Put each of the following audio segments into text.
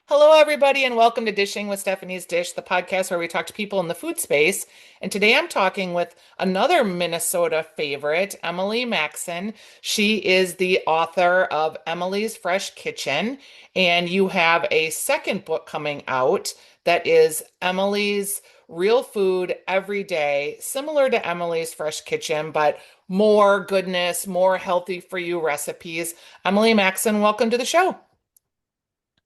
Hello, everybody, and welcome to Dishing with Stephanie's Dish, the podcast where we talk to people in the food space. And today I'm talking with another Minnesota favorite, Emily Maxson. She is the author of Emily's Fresh Kitchen, and you have a second book coming out that is Emily's Real Food Every Day, similar to Emily's Fresh Kitchen, but more goodness, more healthy for you recipes. Emily Maxson, welcome to the show.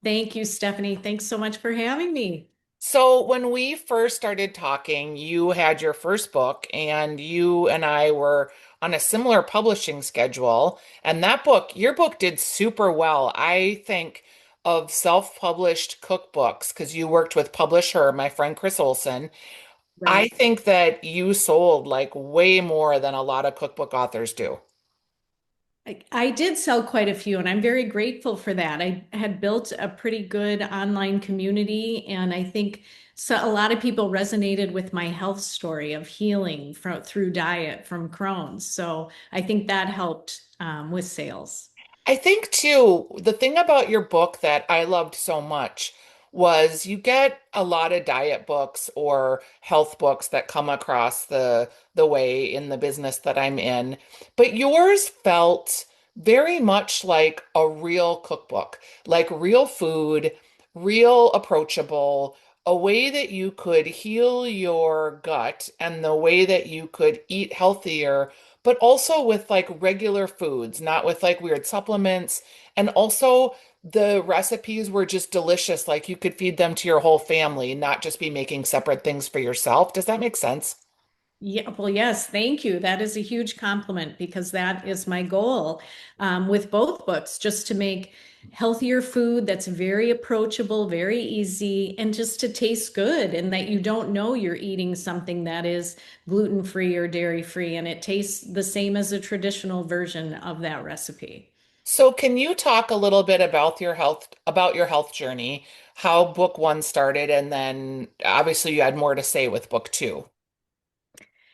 Thank you, Stephanie. Thanks so much for having me. So, when we first started talking, you had your first book, and you and I were on a similar publishing schedule. And that book, your book did super well. I think of self-published cookbooks because you worked with publisher, my friend Chris Olson. I Right. think that you sold like way more than a lot of cookbook authors do. I did sell quite a few, and I'm very grateful for that. I had built a pretty good online community, and I think a lot of people resonated with my health story of healing through diet from Crohn's. So I think that helped with sales. I think too, the thing about your book that I loved so much was you get a lot of diet books or health books that come across the way in the business that I'm in, but yours felt very much like a real cookbook, like real food, real approachable, a way that you could heal your gut and the way that you could eat healthier but also with like regular foods, not with like weird supplements. And also, the recipes were just delicious. Like you could feed them to your whole family, not just be making separate things for yourself. Does that make sense? Yeah, well, yes, thank you. That is a huge compliment because that is my goal with both books, just to make healthier food that's very approachable, very easy, and just to taste good, and that you don't know you're eating something that is gluten-free or dairy-free, and it tastes the same as a traditional version of that recipe. So, can you talk a little bit about your health journey, how book one started, and then obviously you had more to say with book two.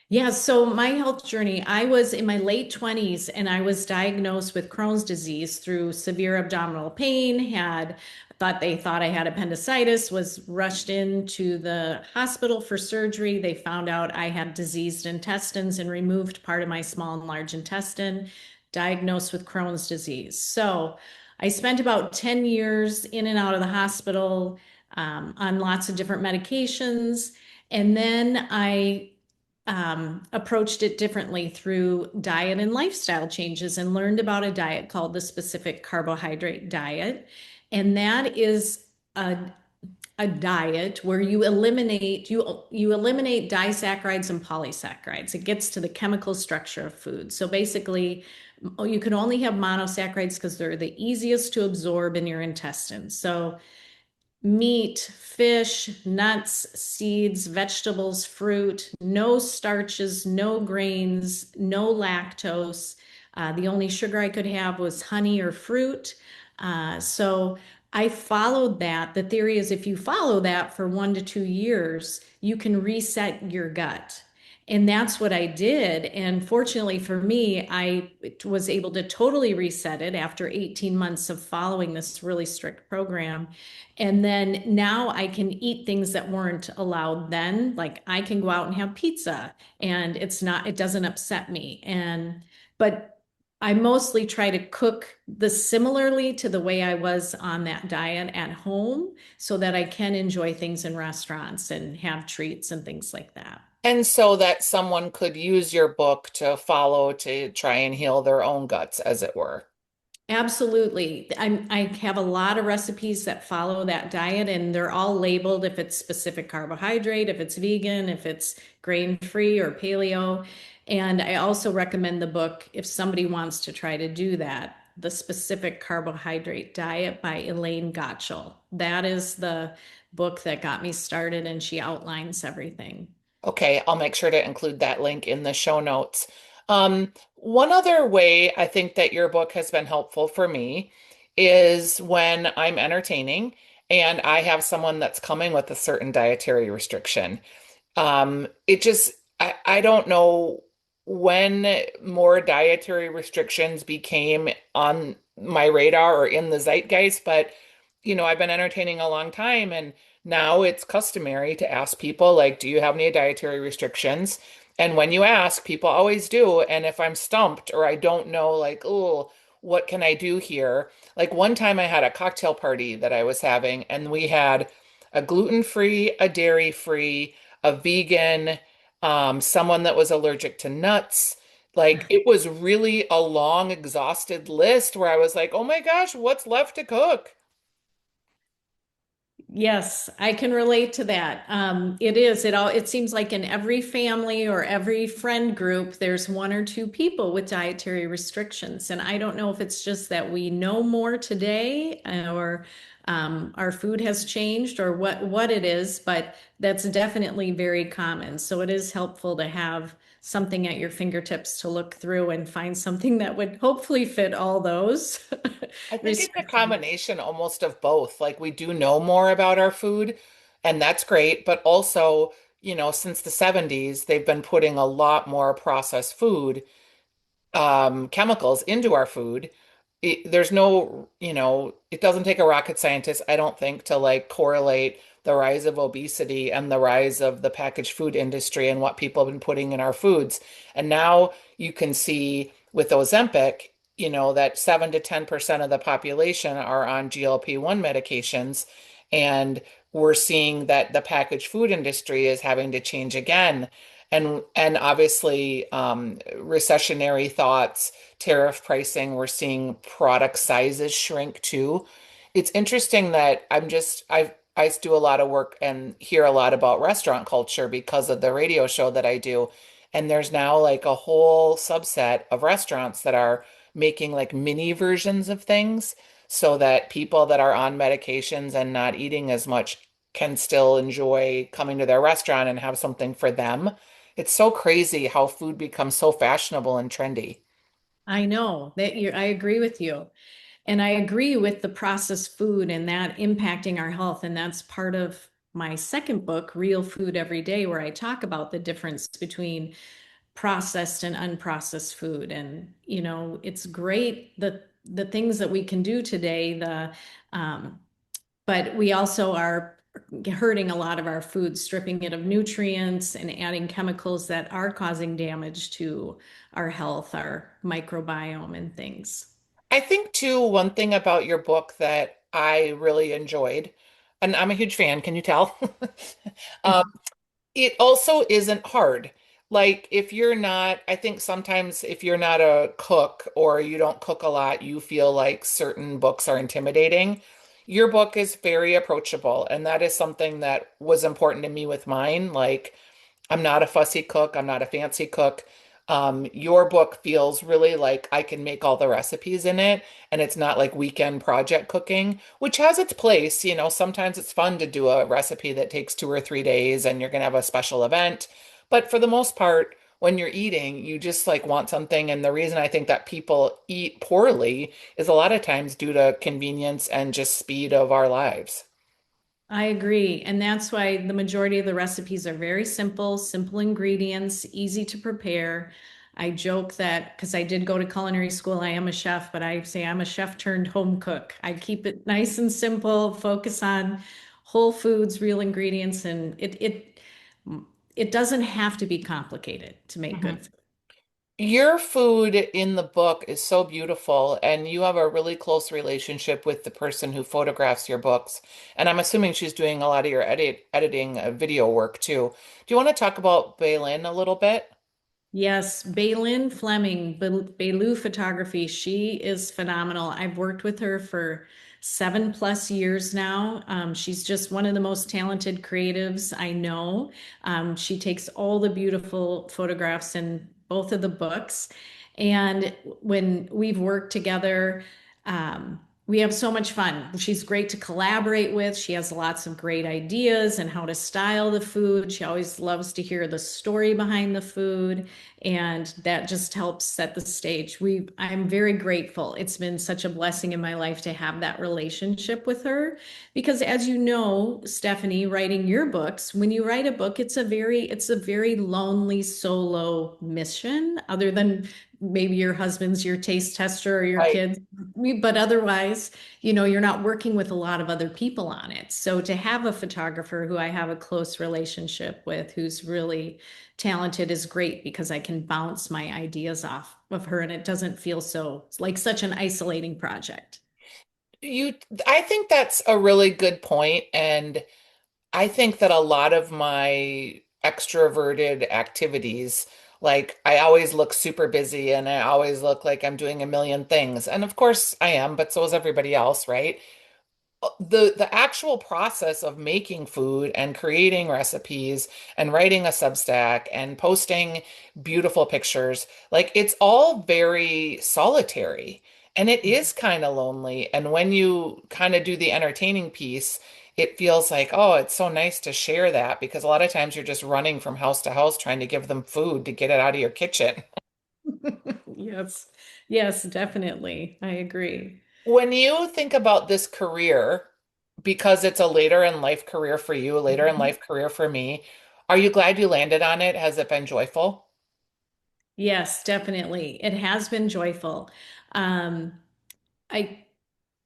Yeah, so my health journey, I was in my late 20s and I was diagnosed with Crohn's disease through severe abdominal pain, had thought they thought I had appendicitis, was rushed into the hospital for surgery. They found out I had diseased intestines and removed part of my small and large intestine, diagnosed with Crohn's disease. So I spent about 10 years in and out of the hospital on lots of different medications. And then I approached it differently through diet and lifestyle changes and learned about a diet called the specific carbohydrate diet. And that is a diet where you eliminate disaccharides and polysaccharides. It gets to the chemical structure of food. So basically, you can only have monosaccharides because they're the easiest to absorb in your intestines. So meat, fish, nuts, seeds, vegetables, fruit, no starches, no grains, no lactose. The only sugar I could have was honey or fruit. So I followed that. The theory is if you follow that for 1 to 2 years, you can reset your gut. And that's what I did. And fortunately for me, I was able to totally reset it after 18 months of following this really strict program. And then now I can eat things that weren't allowed then. Like I can go out and have pizza and it doesn't upset me. But I mostly try to cook similarly to the way I was on that diet at home so that I can enjoy things in restaurants and have treats and things like that. And so that someone could use your book to follow to try and heal their own guts, as it were. Absolutely. I have a lot of recipes that follow that diet, and they're all labeled if it's specific carbohydrate, if it's vegan, if it's grain-free or paleo. And I also recommend the book if somebody wants to try to do that, The Specific Carbohydrate Diet by Elaine Gottschall. That is the book that got me started, and she outlines everything. Okay, I'll make sure to include that link in the show notes. One other way I think that your book has been helpful for me is when I'm entertaining and I have someone that's coming with a certain dietary restriction. I don't know when more dietary restrictions became on my radar or in the zeitgeist, but I've been entertaining a long time, and now it's customary to ask people, like, do you have any dietary restrictions? And when you ask, people always do. And if I'm stumped or I don't know, like, oh, what can I do here? Like one time I had a cocktail party that I was having, and we had a gluten-free, a dairy-free, a vegan, someone that was allergic to nuts. Like it was really a long, exhausted list where I was like, oh my gosh, what's left to cook? Yes, I can relate to that. It is. It seems like in every family or every friend group, there's one or two people with dietary restrictions. And I don't know if it's just that we know more today or our food has changed or what it is, but that's definitely very common. So it is helpful to have something at your fingertips to look through and find something that would hopefully fit all those I think it's a restrictions. combination almost of both. Like we do know more about our food, and that's great, but also, since the 70s, they've been putting a lot more processed food chemicals into our food. There's no, it doesn't take a rocket scientist, I don't think, to like correlate the rise of obesity and the rise of the packaged food industry and what people have been putting in our foods. And now you can see with Ozempic, that 7 to 10% of the population are on GLP-1 medications. And we're seeing that the packaged food industry is having to change again. And obviously, recessionary thoughts, tariff pricing, we're seeing product sizes shrink too. It's interesting that I do a lot of work and hear a lot about restaurant culture because of the radio show that I do. And there's now like a whole subset of restaurants that are making like mini versions of things so that people that are on medications and not eating as much can still enjoy coming to their restaurant and have something for them. It's so crazy how food becomes so fashionable and trendy. I know that I agree with you. And I agree with the processed food and that impacting our health. And that's part of my second book, Real Food Every Day, where I talk about the difference between processed and unprocessed food. And, it's great the things that we can do today, um, but we also are hurting a lot of our food, stripping it of nutrients and adding chemicals that are causing damage to our health, our microbiome, and things. I think too, one thing about your book that I really enjoyed, and I'm a huge fan, can you tell? Um, it also isn't hard. Like if you're not, I think sometimes if you're not a cook or you don't cook a lot, you feel like certain books are intimidating. Your book is very approachable, and that is something that was important to me with mine. Like I'm not a fussy cook. I'm not a fancy cook. Your book feels really like I can make all the recipes in it, and it's not like weekend project cooking, which has its place. Sometimes it's fun to do a recipe that takes 2 or 3 days and you're going to have a special event. But for the most part, when you're eating, you just like want something. And the reason I think that people eat poorly is a lot of times due to convenience and just speed of our lives. I agree. And that's why the majority of the recipes are very simple, simple ingredients, easy to prepare. I joke that because I did go to culinary school, I am a chef, but I say I'm a chef turned home cook. I keep it nice and simple, focus on whole foods, real ingredients, and it doesn't have to be complicated to make good food. Your food in the book is so beautiful, and you have a really close relationship with the person who photographs your books. And I'm assuming she's doing a lot of your editing video work too. Do you want to talk about Baylin a little bit? Yes, Baylin Fleming, Bailu Photography. She is phenomenal. I've worked with her for 7+ years now. She's just one of the most talented creatives I know. She takes all the beautiful photographs in both of the books. And when we've worked together, we have so much fun. She's great to collaborate with. She has lots of great ideas and how to style the food. She always loves to hear the story behind the food, and that just helps set the stage. I'm very grateful. It's been such a blessing in my life to have that relationship with her because as you know, Stephanie, writing your books, when you write a book, it's a very lonely solo mission other than maybe your husband's your taste tester or your Right. kids, but otherwise, you're not working with a lot of other people on it. So to have a photographer who I have a close relationship with, who's really talented, is great because I can bounce my ideas off of her and it doesn't feel so like such an isolating project. You, I think that's a really good point, and I think that a lot of my extroverted activities, like I always look super busy and I always look like I'm doing a million things. And of course I am, but so is everybody else, right? The actual process of making food and creating recipes and writing a Substack and posting beautiful pictures, like it's all very solitary and it is kind of lonely. And when you kind of do the entertaining piece, it feels like, oh, it's so nice to share that because a lot of times you're just running from house to house trying to give them food to get it out of your kitchen. Yes, yes, definitely. I agree. When you think about this career, because it's a later in life career for you, a later in life career for me, are you glad you landed on it? Has it been joyful? Yes, definitely. It has been joyful. Um, I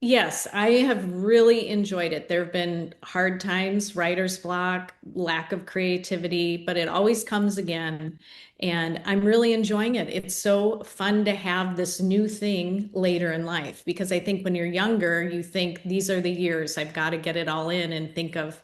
Yes, I have really enjoyed it. There have been hard times, writer's block, lack of creativity, but it always comes again. And I'm really enjoying it. It's so fun to have this new thing later in life because I think when you're younger, you think these are the years I've got to get it all in and think of,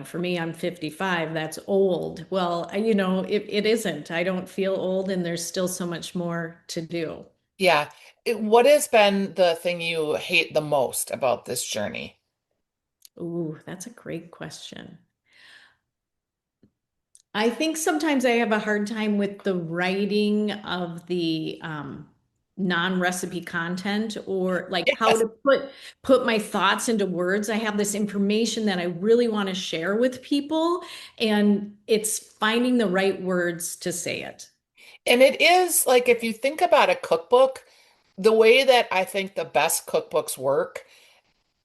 for me, I'm 55, that's old. Well, it isn't. I don't feel old and there's still so much more to do. Yeah. What has been the thing you hate the most about this journey? Ooh, that's a great question. I think sometimes I have a hard time with the writing of the non-recipe content or like how Yes. to put my thoughts into words. I have this information that I really want to share with people, and it's finding the right words to say it. And it is like if you think about a cookbook, the way that I think the best cookbooks work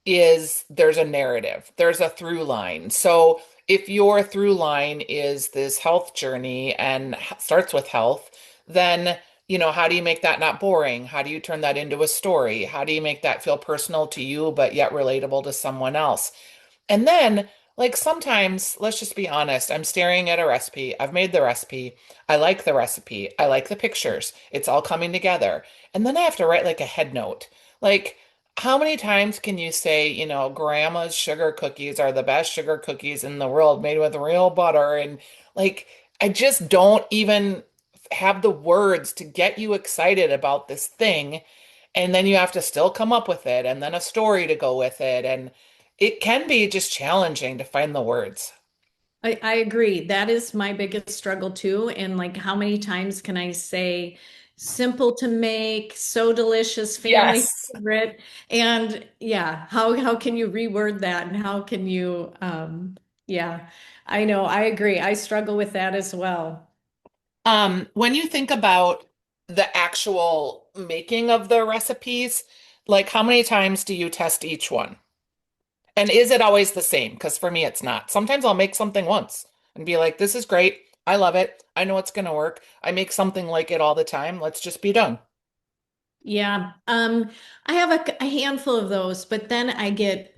is there's a narrative, there's a through line. So if your through line is this health journey and starts with health, then, how do you make that not boring? How do you turn that into a story? How do you make that feel personal to you, but yet relatable to someone else? And then, like sometimes, let's just be honest, I'm staring at a recipe. I've made the recipe. I like the recipe. I like the pictures. It's all coming together. And then I have to write like a head note. Like, how many times can you say, grandma's sugar cookies are the best sugar cookies in the world made with real butter? And like, I just don't even have the words to get you excited about this thing. And then you have to still come up with it and then a story to go with it. And it can be just challenging to find the words. I agree. That is my biggest struggle too. And like, how many times can I say simple to make, so delicious, family Yes. favorite? And yeah, how can you reword that? And how can you, yeah, I know, I agree. I struggle with that as well. When you think about the actual making of the recipes, like how many times do you test each one? And is it always the same? Because for me, it's not. Sometimes I'll make something once and be like, this is great. I love it. I know it's going to work. I make something like it all the time. Let's just be done. Yeah. I have a handful of those, but then I get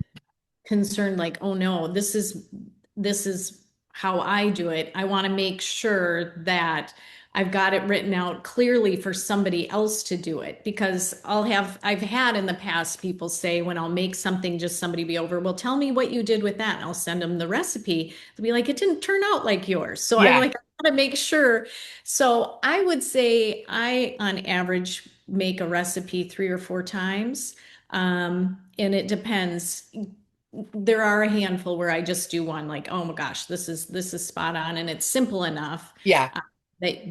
concerned like, oh no, this is how I do it. I want to make sure that I've got it written out clearly for somebody else to do it because I've had in the past people say when I'll make something, just somebody be over, well, tell me what you did with that. And I'll send them the recipe. They'll be like, it didn't turn out like yours. So I'm Yeah. like, I gotta make sure. So I would say I, on average, make a recipe 3 or 4 times. And it depends. There are a handful where I just do one like, oh my gosh, this is spot on and it's simple enough Yeah. uh, that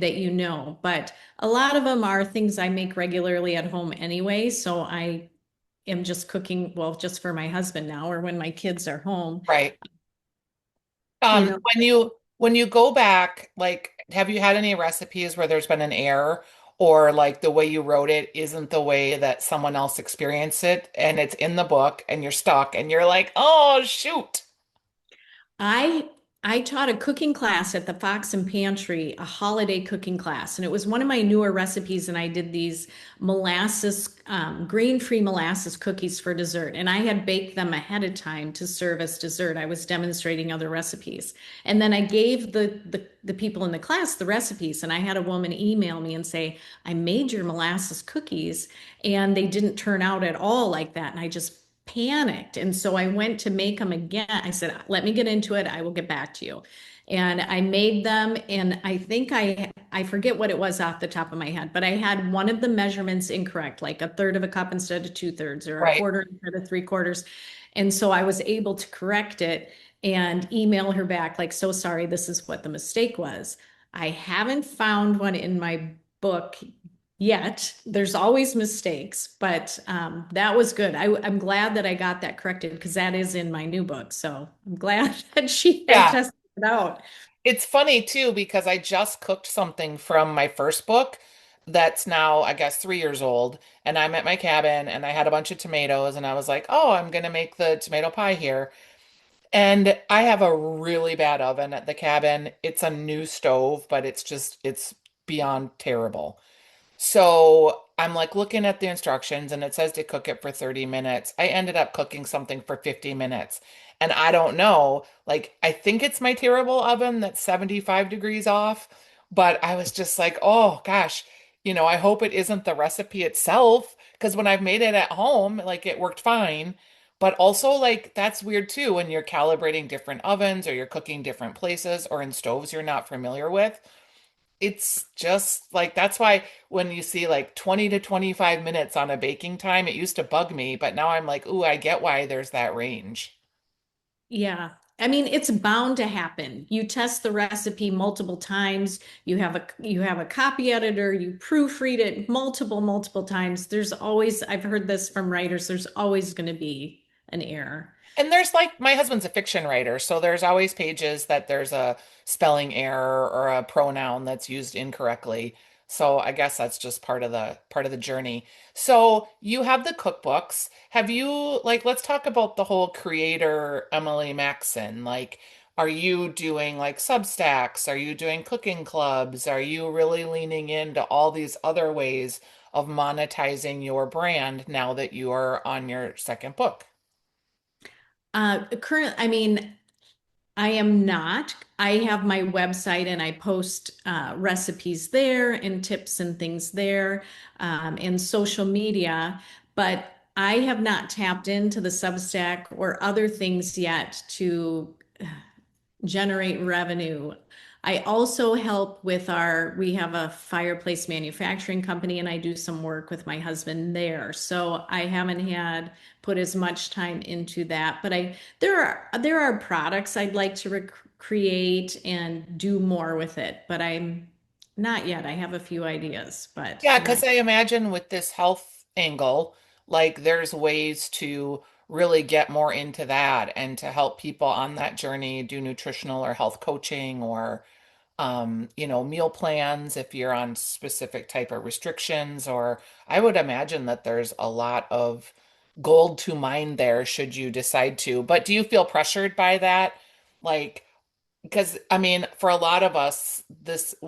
but a lot of them are things I make regularly at home anyway. So I am just cooking, well, just for my husband now or when my kids are home, Right. you know. When you go back, like, have you had any recipes where there's been an error or like the way you wrote it isn't the way that someone else experienced it and it's in the book and you're stuck and you're like, oh shoot. I I taught a cooking class at the Fox and Pantry, a holiday cooking class, and it was one of my newer recipes. And I did these molasses, grain-free molasses cookies for dessert. And I had baked them ahead of time to serve as dessert. I was demonstrating other recipes. And then I gave the people in the class the recipes. And I had a woman email me and say, I made your molasses cookies, and they didn't turn out at all like that. And I just panicked. And so I went to make them again. I said, let me get into it. I will get back to you. And I made them, and I think I forget what it was off the top of my head, but I had one of the measurements incorrect, like a third of a cup instead of two-thirds, or a Right. quarter instead of three-quarters. And so I was able to correct it and email her back, like, so sorry, this is what the mistake was. I haven't found one in my book yet. There's always mistakes, but that was good. I'm glad that I got that corrected because that is in my new book. So I'm glad that she had Yeah. tested it out. It's funny too because I just cooked something from my first book that's now, I guess, 3 years old. And I'm at my cabin and I had a bunch of tomatoes and I was like, oh, I'm gonna make the tomato pie here. And I have a really bad oven at the cabin. It's a new stove, but it's beyond terrible. So I'm like looking at the instructions and it says to cook it for 30 minutes. I ended up cooking something for 50 minutes. And I don't know, like I think it's my terrible oven that's 75 degrees off, but I was just like, oh gosh, I hope it isn't the recipe itself because when I've made it at home, like it worked fine. But also like that's weird too when you're calibrating different ovens or you're cooking different places or in stoves you're not familiar with. It's just like that's why when you see like 20 to 25 minutes on a baking time, it used to bug me, but now I'm like, ooh, I get why there's that range. Yeah. I mean, it's bound to happen. You test the recipe multiple times. You have a copy editor, you proofread it multiple times. There's always, I've heard this from writers, there's always going to be an error. And there's like my husband's a fiction writer, so there's always pages that there's a spelling error or a pronoun that's used incorrectly. So I guess that's just part of the journey. So you have the cookbooks. Have you like let's talk about the whole creator Emily Maxson. Like are you doing like Substacks? Are you doing cooking clubs? Are you really leaning into all these other ways of monetizing your brand now that you are on your second book? I mean, I am not. I have my website and I post recipes there and tips and things there, and social media, but I have not tapped into the Substack or other things yet to generate revenue. I also help with we have a fireplace manufacturing company and I do some work with my husband there. So I haven't had put as much time into that, but there are products I'd like to create and do more with it, but I'm not yet. I have a few ideas, but Yeah, not. because I imagine with this health angle, like there's ways to really get more into that and to help people on that journey do nutritional or health coaching or meal plans if you're on specific type of restrictions, or I would imagine that there's a lot of gold to mine there should you decide to. But do you feel pressured by that? Like, because I mean, for a lot of us,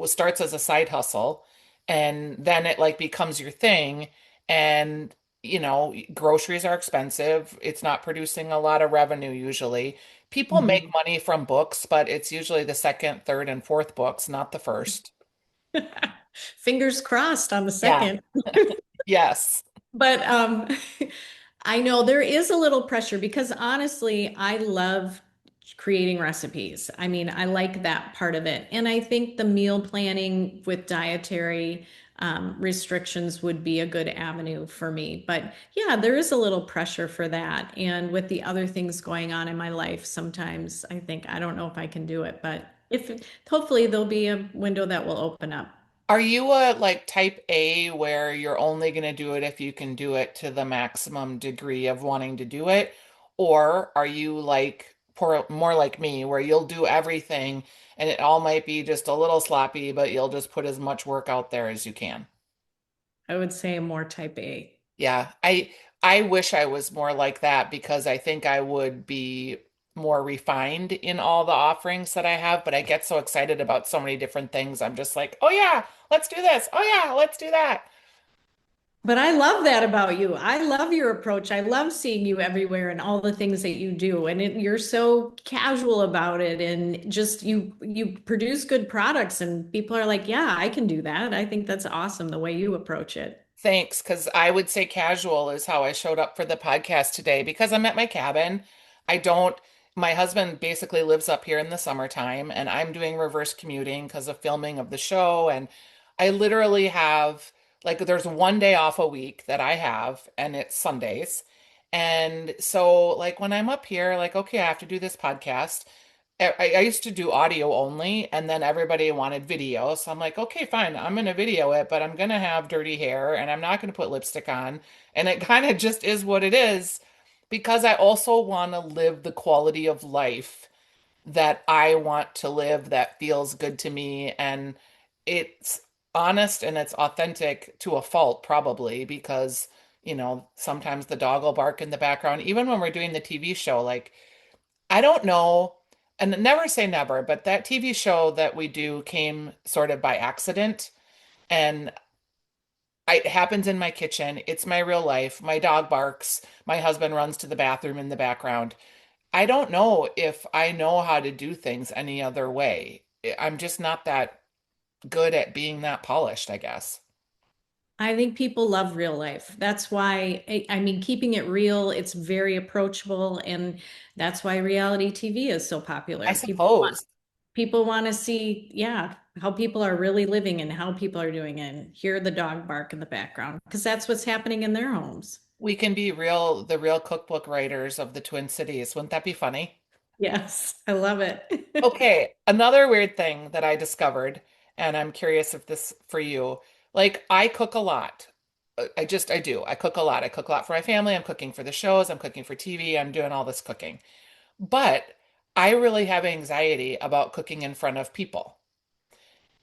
starts as a side hustle and then it like becomes your thing. And, groceries are expensive. It's not producing a lot of revenue usually. People make Mhm. money from books, but it's usually the second, third, and fourth books, not the first. Fingers crossed on the Yeah. second. Yes. But I know there is a little pressure because honestly, I love creating recipes. I mean, I like that part of it. And I think the meal planning with dietary restrictions would be a good avenue for me. But yeah, there is a little pressure for that. And with the other things going on in my life, sometimes I think I don't know if I can do it, but if hopefully there'll be a window that will open up. Are you a like type A where you're only going to do it if you can do it to the maximum degree of wanting to do it? Or are you like more like me where you'll do everything and it all might be just a little sloppy, but you'll just put as much work out there as you can? I would say more type Yeah, I wish I was more like that because I think I would be more refined in all the offerings that I have, but I get so excited about so many different things. I'm just like, oh yeah, let's do this. Oh yeah, let's do that. But I love that about you. I love your approach. I love seeing you everywhere and all the things that you do. And you're so casual about it and just you produce good products and people are like, "Yeah, I can do that." I think that's awesome the way you approach it. Thanks, because I would say casual is how I showed up for the podcast today because I'm at my cabin. I don't, my husband basically lives up here in the summertime, and I'm doing reverse commuting because of filming of the show. And I literally have, like, there's one day off a week that I have, and it's Sundays. And so, like, when I'm up here, like, okay, I have to do this podcast. I used to do audio only, and then everybody wanted video. So I'm like, okay, fine, I'm going to video it, but I'm going to have dirty hair and I'm not going to put lipstick on. And it kind of just is what it is because I also want to live the quality of life that I want to live that feels good to me. And it's honest and it's authentic to a fault, probably because, sometimes the dog will bark in the background. Even when we're doing the TV show, like, I don't know, and never say never, but that TV show that we do came sort of by accident. And it happens in my kitchen. It's my real life. My dog barks. My husband runs to the bathroom in the background. I don't know if I know how to do things any other way. I'm just not that good at being that polished, I guess. I think people love real life. That's why, I mean, keeping it real, it's very approachable, and that's why reality TV is so I popular. suppose People want to see, yeah, how people are really living and how people are doing it, and hear the dog bark in the background because that's what's happening in their homes. we can be the real cookbook writers of the Twin Cities. Wouldn't that be funny? Yes, I love it. Okay, another weird thing that I discovered, and I'm curious if this for you, like I cook a lot. I do. I cook a lot. I cook a lot for my family. I'm cooking for the shows. I'm cooking for TV. I'm doing all this cooking. But I really have anxiety about cooking in front of people.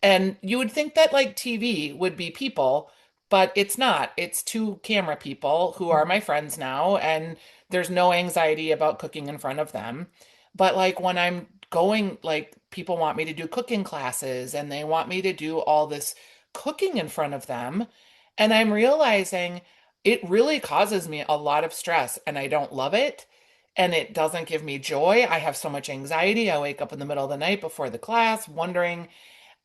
And you would think that like TV would be people, but it's not. It's two camera people who are my friends now, and there's no anxiety about cooking in front of them. But like when I'm going, like people want me to do cooking classes and they want me to do all this cooking in front of them. And I'm realizing it really causes me a lot of stress and I don't love it. And it doesn't give me joy. I have so much anxiety. I wake up in the middle of the night before the class wondering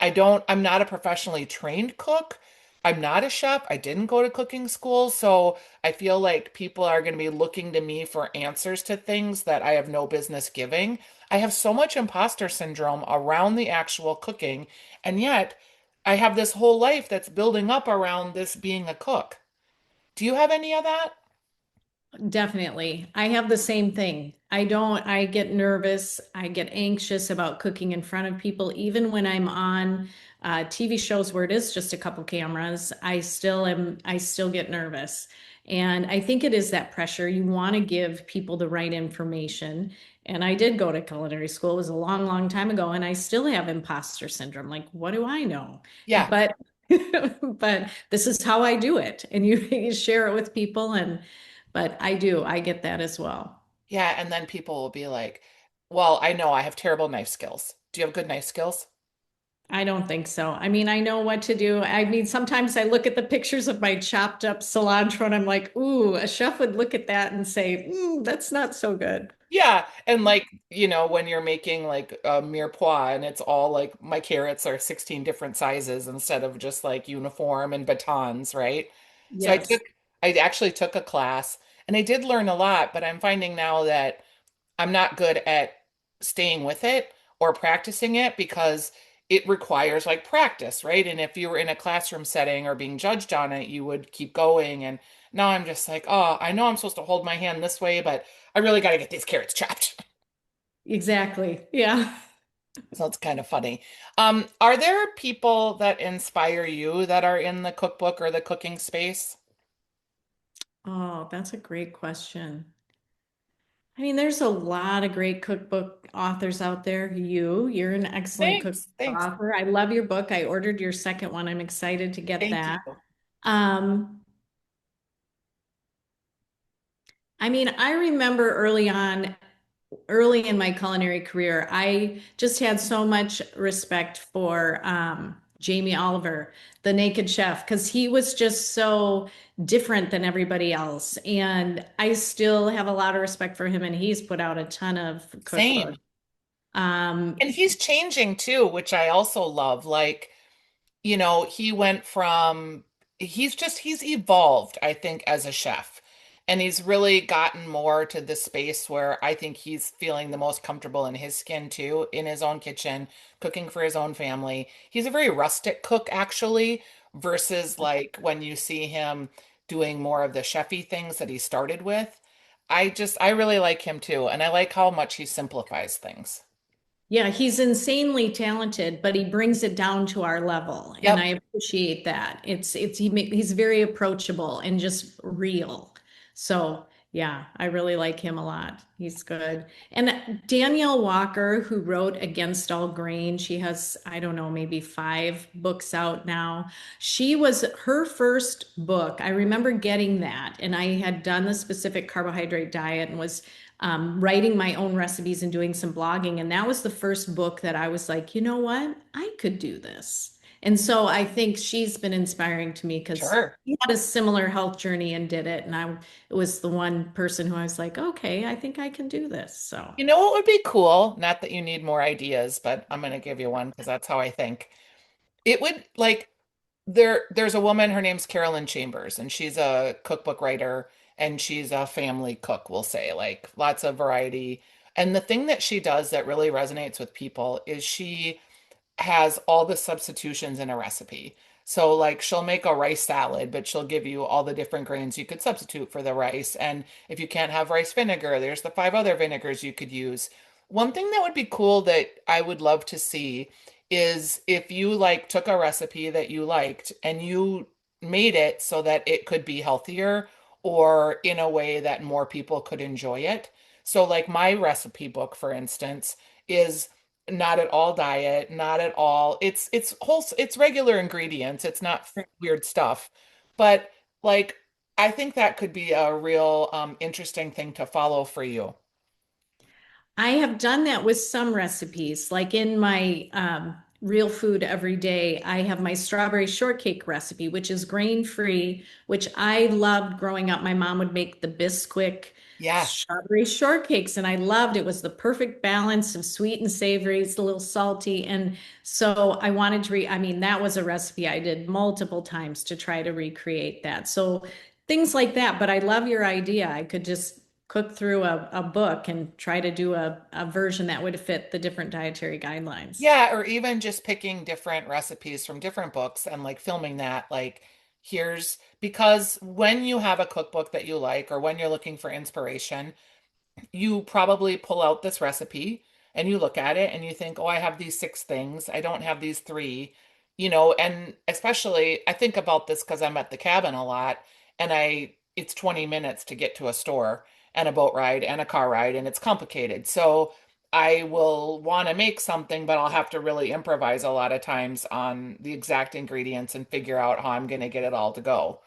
I'm not a professionally trained cook. I'm not a chef. I didn't go to cooking school. So I feel like people are going to be looking to me for answers to things that I have no business giving. I have so much imposter syndrome around the actual cooking. And yet I have this whole life that's building up around this being a cook. Do you have any of that? Definitely. I have the same thing. I get nervous. I get anxious about cooking in front of people. Even when I'm on TV shows where it is just a couple cameras, I still get nervous. And I think it is that pressure. You want to give people the right information. And I did go to culinary school. It was a long, long time ago, and I still have imposter syndrome. Like, what do I know? Yeah. But but this is how I do it. And you share it with people and but I get that as well. Yeah. And then people will be like, well, I know I have terrible knife skills. Do you have good knife skills? I don't think so. I mean, I know what to do. I mean, sometimes I look at the pictures of my chopped up cilantro and I'm like, ooh, a chef would look at that and say, that's not so good. Yeah, and like, when you're making like a mirepoix and it's all like my carrots are 16 different sizes instead of just like uniform and batons, right? So Yes, I actually took a class and I did learn a lot, but I'm finding now that I'm not good at staying with it or practicing it because it requires like practice, right? And if you were in a classroom setting or being judged on it, you would keep going. And now I'm just like, oh, I know I'm supposed to hold my hand this way, but I really got to get these carrots chopped. exactly. Yeah. So it's kind of funny. Are there people that inspire you that are in the cookbook or the cooking space? Oh, that's a great question. I mean, there's a lot of great cookbook authors out there. You're an excellent cookbook Thanks. Thanks. author. I love your book. I ordered your second one. I'm excited to get Thank that. you. Um, I mean, I remember early on. early in my culinary career, I just had so much respect for Jamie Oliver, the Naked Chef, because he was just so different than everybody else. And I still have a lot of respect for him, and he's put out a ton of cookbooks. Same. Um, And he's changing too, which I also love. Like, he went from, he's evolved, I think, as a chef. And he's really gotten more to the space where I think he's feeling the most comfortable in his skin too, in his own kitchen, cooking for his own family. He's a very rustic cook, actually, versus like when you see him doing more of the chefy things that he started with. I really like him too. And I like how much he simplifies things. Yeah, he's insanely talented, but he brings it down to our level, and I Yep. appreciate that. He's very approachable and just real. So, yeah, I really like him a lot. He's good. And Danielle Walker, who wrote Against All Grain, she has, I don't know, maybe 5 books out now. She was her first book. I remember getting that, and I had done the specific carbohydrate diet and was writing my own recipes and doing some blogging. And that was the first book that I was like, you know what? I could do this. And so I think she's been inspiring to me because Sure. he had a similar health journey and did it. And I was the one person who I was like, okay, I think I can do this. So You know what would be cool? Not that you need more ideas, but I'm going to give you one because that's how I think. It would like there's a woman, her name's Carolyn Chambers, and she's a cookbook writer and she's a family cook, we'll say, like lots of variety. And the thing that she does that really resonates with people is she has all the substitutions in a recipe. So, like, she'll make a rice salad, but she'll give you all the different grains you could substitute for the rice. And if you can't have rice vinegar, there's the 5 other vinegars you could use. One thing that would be cool that I would love to see is if you like took a recipe that you liked and you made it so that it could be healthier or in a way that more people could enjoy it. So, like, my recipe book, for instance, is not at all diet, not at all. It's regular ingredients. It's not weird stuff. But like I think that could be a real interesting thing to follow for you. I have done that with some recipes. Like in my real food every day, I have my strawberry shortcake recipe, which is grain free, which I loved growing up. My mom would make the Bisquick Yes. strawberry shortcakes, and I loved it. It was the perfect balance of sweet and savory. It's a little salty. And so I wanted to I mean, that was a recipe I did multiple times to try to recreate that. So things like that. But I love your idea. I could just cook through a book and try to do a version that would fit the different dietary guidelines. Yeah, or even just picking different recipes from different books and like filming that like here's because when you have a cookbook that you like or when you're looking for inspiration, you probably pull out this recipe and you look at it and you think, oh, I have these 6 things. I don't have these three, and especially I think about this because I'm at the cabin a lot and it's 20 minutes to get to a store and a boat ride and a car ride and it's complicated. So I will want to make something, but I'll have to really improvise a lot of times on the exact ingredients and figure out how I'm going to get it all to go.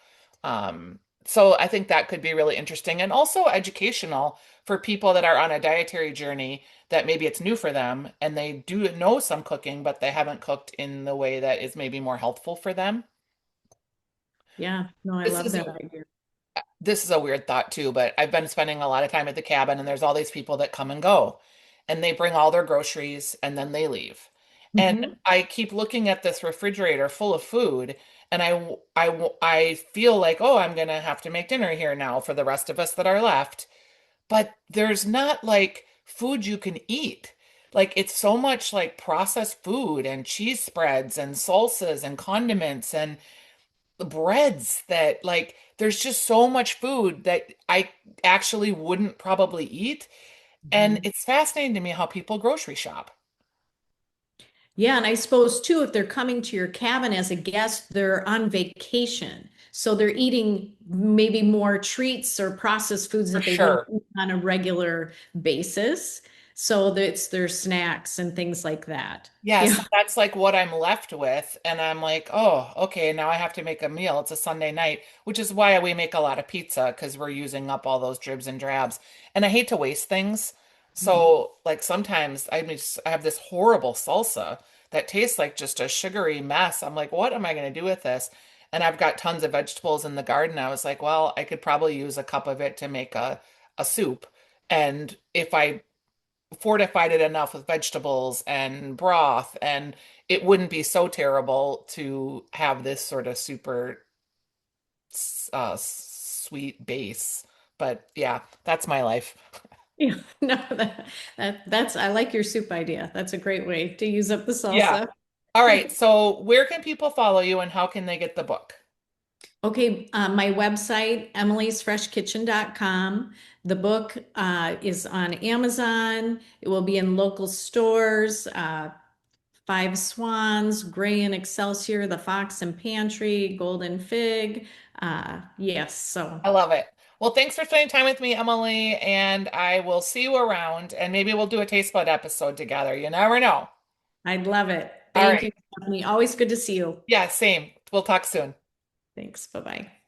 So I think that could be really interesting and also educational for people that are on a dietary journey that maybe it's new for them and they do know some cooking, but they haven't cooked in the way that is maybe more healthful for them. Yeah, no, I This love is that idea. this is a weird thought too, but I've been spending a lot of time at the cabin and there's all these people that come and go and they bring all their groceries and then they leave. And Hmm. I keep looking at this refrigerator full of food and I feel like, oh, I'm gonna have to make dinner here now for the rest of us that are left. But there's not like food you can eat. Like it's so much like processed food and cheese spreads and salsas and condiments and breads that like there's just so much food that I actually wouldn't probably eat. And Hmm. it's fascinating to me how people grocery shop. Yeah, and I suppose too, if they're coming to your cabin as a guest, they're on vacation. So they're eating maybe more treats or processed foods For that they wouldn't sure. eat on a regular basis. So that's their snacks and things like that. Yes, Yeah. that's like what I'm left with. And I'm like, oh, okay, now I have to make a meal. It's a Sunday night, which is why we make a lot of pizza because we're using up all those dribs and drabs. And I hate to waste things. So like sometimes I have this horrible salsa that tastes like just a sugary mess. I'm like, what am I going to do with this? And I've got tons of vegetables in the garden. I was like, well, I could probably use a cup of it to make a soup. And if I fortified it enough with vegetables and broth, and it wouldn't be so terrible to have this sort of super sweet base. But yeah, that's my life. Yeah, no, that's I like your soup idea. That's a great way to use up the Yeah. salsa. All right. So where can people follow you and how can they get the book? Okay, my website, emily'sfreshkitchen.com. The book is on Amazon. It will be in local stores, Five Swans, Gray and Excelsior, The Fox and Pantry, Golden Fig. Yes, so I love it. Well, thanks for spending time with me, Emily, and I will see you around and maybe we'll do a taste bud episode together. You never know. I'd love it. All Thank right. you, Stephanie. Always good to see you. Yeah, same. We'll talk soon. Thanks. Bye-bye.